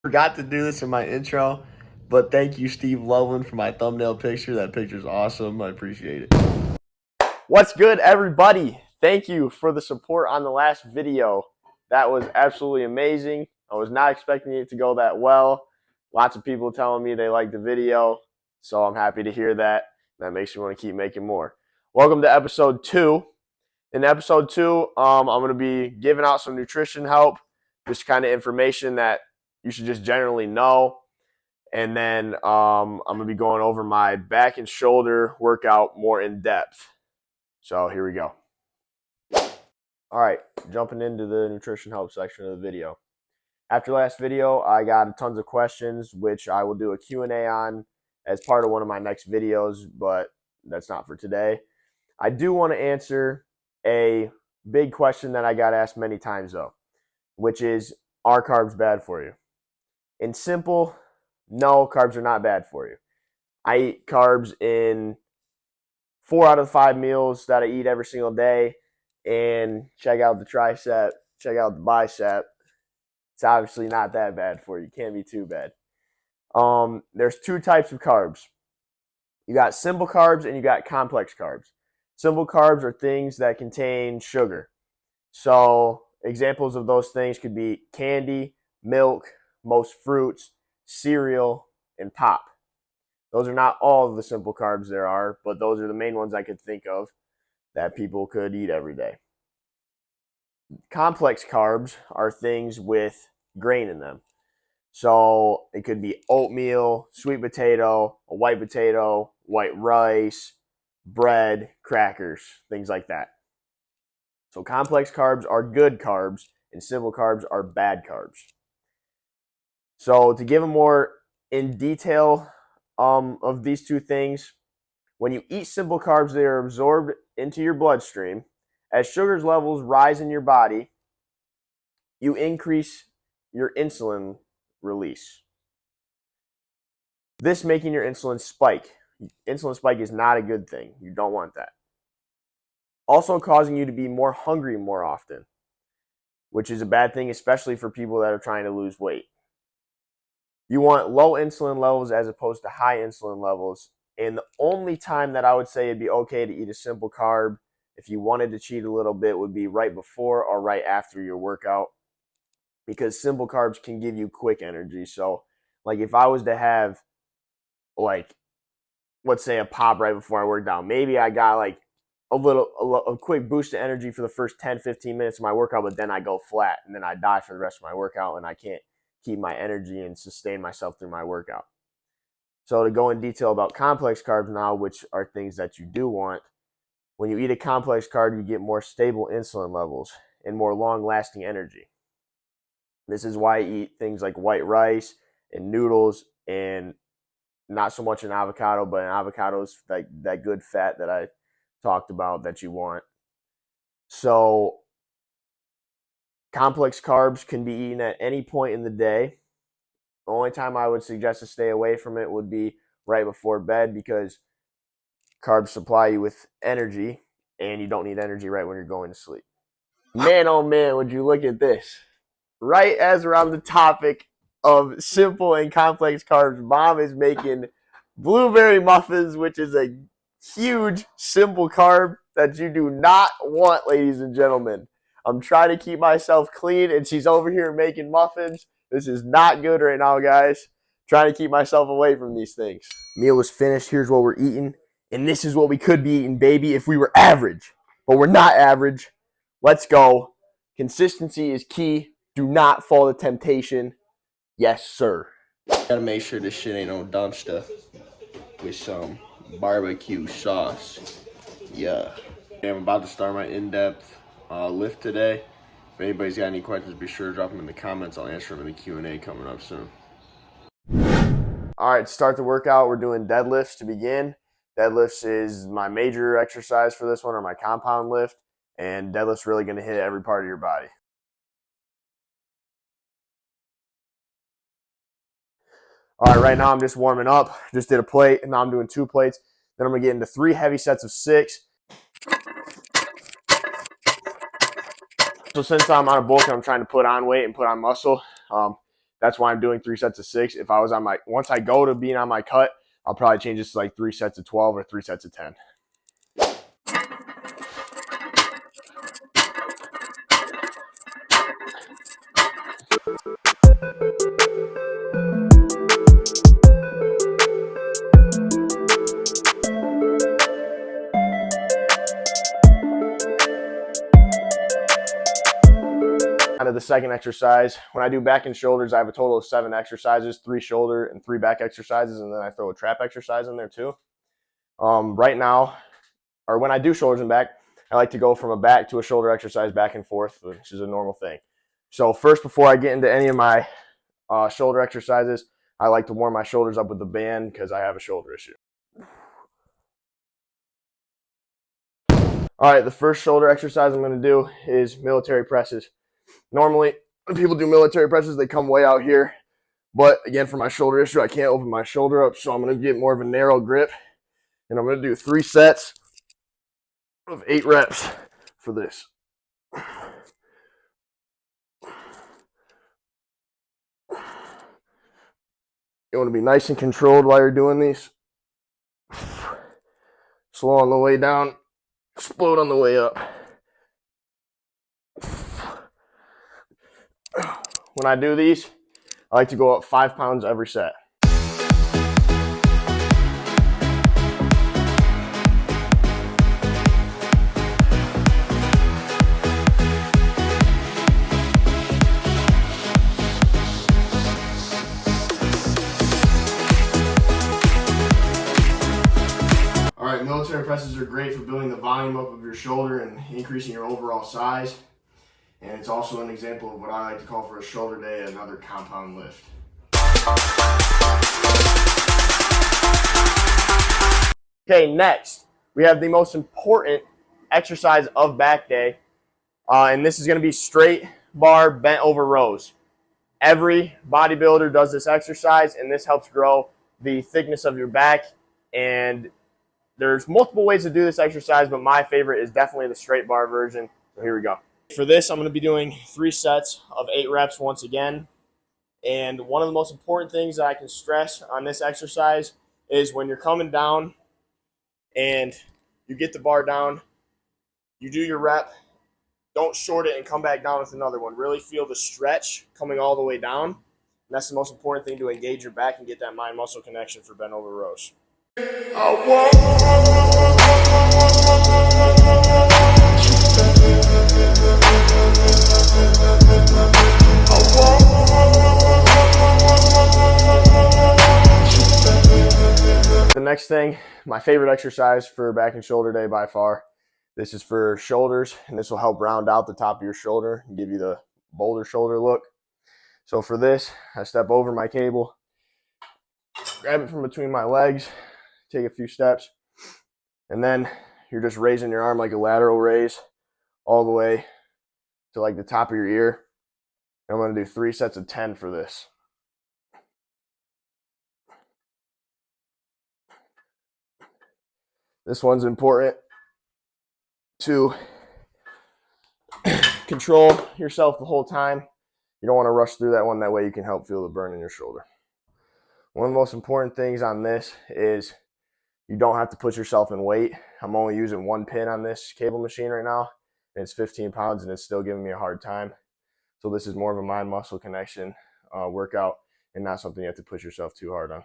Forgot to do this in my intro, but thank you, Steve Loveland, for my thumbnail picture. That picture's awesome. I appreciate it. What's good, everybody? Thank you for the support on the last video. That was absolutely amazing. I was not expecting it to go that well. Lots of people telling me they liked the video, so I'm happy to hear that. That makes me want to keep making more. Welcome to episode 2. In episode 2, I'm going to be giving out some nutrition help, just kind of information that you should just generally know. And then I'm going to be going over my back and shoulder workout more in depth. So here we go. All right, jumping into the nutrition help section of the video. After last video, I got tons of questions, which I will do a Q&A on as part of one of my next videos, but that's not for today. I do want to answer a big question that I got asked many times, though, which is, are carbs bad for you? In simple, no, carbs are not bad for you. I eat carbs in 4 out of 5 meals that I eat every single day. And check out the tricep, check out the bicep. It's obviously not that bad for you. Can't be too bad. There's 2 types of carbs. You got simple carbs and you got complex carbs. Simple carbs are things that contain sugar. So examples of those things could be candy, milk, most fruits, cereal, and pop. Those are not all of the simple carbs there are, but those are the main ones I could think of that people could eat every day. Complex carbs are things with grain in them. So it could be oatmeal, sweet potato, a white potato, white rice, bread, crackers, things like that. So complex carbs are good carbs and simple carbs are bad carbs. So to give a more in detail of these 2 things, when you eat simple carbs, they are absorbed into your bloodstream. As sugar levels rise in your body, you increase your insulin release. This making your insulin spike. Insulin spike is not a good thing. You don't want that. Also causing you to be more hungry more often, which is a bad thing, especially for people that are trying to lose weight. You want low insulin levels as opposed to high insulin levels. And the only time that I would say it'd be okay to eat a simple carb if you wanted to cheat a little bit would be right before or right after your workout, because simple carbs can give you quick energy. So like if I was to have, like, let's say a pop right before I worked out, maybe I got like a quick boost of energy for the first 10-15 minutes of my workout, but then I go flat and then I die for the rest of my workout and I can't keep my energy and sustain myself through my workout. So to go in detail about complex carbs now, which are things that you do want, when you eat a complex carb, you get more stable insulin levels and more long-lasting energy. This is why I eat things like white rice and noodles, and not so much an avocado, but an avocado is like that good fat that I talked about that you want. So complex carbs can be eaten at any point in the day. The only time I would suggest to stay away from it would be right before bed, because carbs supply you with energy and you don't need energy right when you're going to sleep. Man, oh man, would you look at this. Right as we're on the topic of simple and complex carbs, Mom is making blueberry muffins, which is a huge simple carb that you do not want, ladies and gentlemen. I'm trying to keep myself clean, and she's over here making muffins. This is not good right now, guys. Trying to keep myself away from these things. Meal is finished. Here's what we're eating. And this is what we could be eating, baby, if we were average. But we're not average. Let's go. Consistency is key. Do not fall to temptation. Yes, sir. Gotta make sure this shit ain't no dumb stuff with some barbecue sauce. Yeah. I'm about to start my in-depth lift today. If anybody's got any questions, be sure to drop them in the comments. I'll answer them in the Q&A coming up soon. All right, to start the workout, we're doing deadlifts to begin. Deadlifts is my major exercise for this one, or my compound lift. And deadlift's really going to hit every part of your body. All right, right now I'm just warming up. Just did a plate, and now I'm doing 2 plates. Then I'm going to get into 3 heavy sets of 6. So since I'm on a bulk and I'm trying to put on weight and put on muscle, That's why I'm doing 3 sets of 6. If I was on once I go to being on my cut, I'll probably change this to like 3 sets of 12 or 3 sets of 10. On to the second exercise. When I do back and shoulders, I have a total of 7 exercises, 3 shoulder and 3 back exercises, and then I throw a trap exercise in there too. Right now, or when I do shoulders and back, I like to go from a back to a shoulder exercise back and forth, which is a normal thing. So first, before I get into any of my shoulder exercises, I like to warm my shoulders up with the band because I have a shoulder issue. All right, the first shoulder exercise I'm going to do is military presses. Normally, when people do military presses, they come way out here. But again, for my shoulder issue, I can't open my shoulder up, so I'm going to get more of a narrow grip. And I'm going to do 3 sets of 8 reps for this. You want to be nice and controlled while you're doing these. Slow on the way down, explode on the way up. When I do these, I like to go up 5 pounds every set. All right, military presses are great for building the volume up of your shoulder and increasing your overall size. And it's also an example of what I like to call for a shoulder day, another compound lift. Okay, next, we have the most important exercise of back day. And this is going to be straight bar bent over rows. Every bodybuilder does this exercise, and this helps grow the thickness of your back. And there's multiple ways to do this exercise, but my favorite is definitely the straight bar version. So here we go. For this, I'm going to be doing 3 sets of 8 reps once again. And one of the most important things that I can stress on this exercise is when you're coming down and you get the bar down, you do your rep, don't short it and come back down with another one. Really feel the stretch coming all the way down. And that's the most important thing to engage your back and get that mind-muscle connection for bent over rows. The next thing, my favorite exercise for back and shoulder day by far. This is for shoulders, and this will help round out the top of your shoulder and give you the boulder shoulder look. So for this, I step over my cable, grab it from between my legs, take a few steps, and then you're just raising your arm like a lateral raise all the way to like the top of your ear. I'm going to do 3 sets of 10 for this. This one's important to control yourself the whole time. You don't want to rush through that one. That way you can help feel the burn in your shoulder. One of the most important things on this is you don't have to put yourself in weight. I'm only using 1 pin on this cable machine right now, and it's 15 pounds, and it's still giving me a hard time. So this is more of a mind-muscle connection workout and not something you have to push yourself too hard on.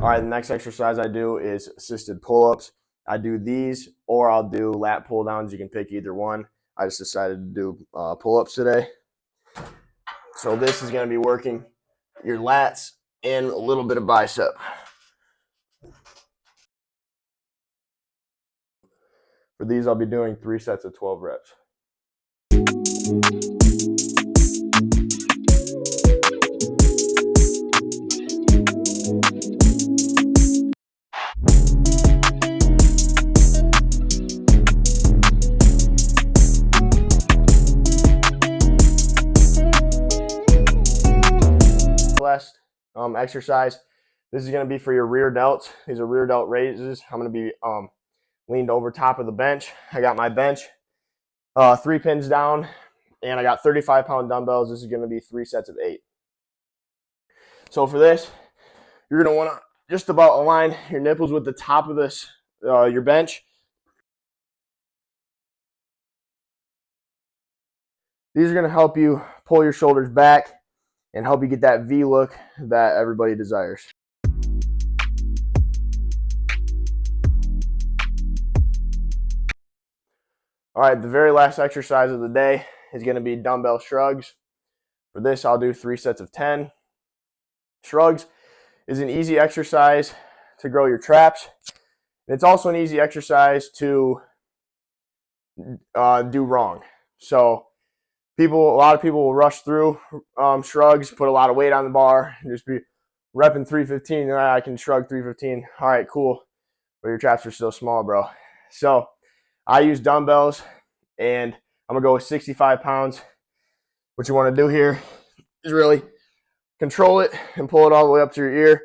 All right, the next exercise I do is assisted pull-ups. I do these, or I'll do lat pull-downs. You can pick either one. I just decided to do pull-ups today. So this is going to be working your lats and a little bit of bicep. For these, I'll be doing 3 sets of 12 reps. exercise. This is going to be for your rear delts. These are rear delt raises. I'm going to be leaned over top of the bench. I got my bench 3 pins down, and I got 35-pound dumbbells. This is going to be 3 sets of 8. So for this, you're going to want to just about align your nipples with the top of this your bench. These are going to help you pull your shoulders back and help you get that V look that everybody desires. All right, the very last exercise of the day is going to be dumbbell shrugs. For this, I'll do 3 sets of 10. Shrugs is an easy exercise to grow your traps. It's also an easy exercise to do wrong. So a lot of people will rush through shrugs, put a lot of weight on the bar, and just be repping 315. I can shrug 315. All right, cool. But your traps are still small, bro. So I use dumbbells, and I'm going to go with 65 pounds. What you want to do here is really control it and pull it all the way up to your ear.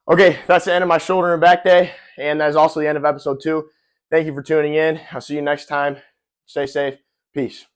Okay, that's the end of my shoulder and back day, and that's also the end of episode 2. Thank you for tuning in. I'll see you next time. Stay safe. Peace.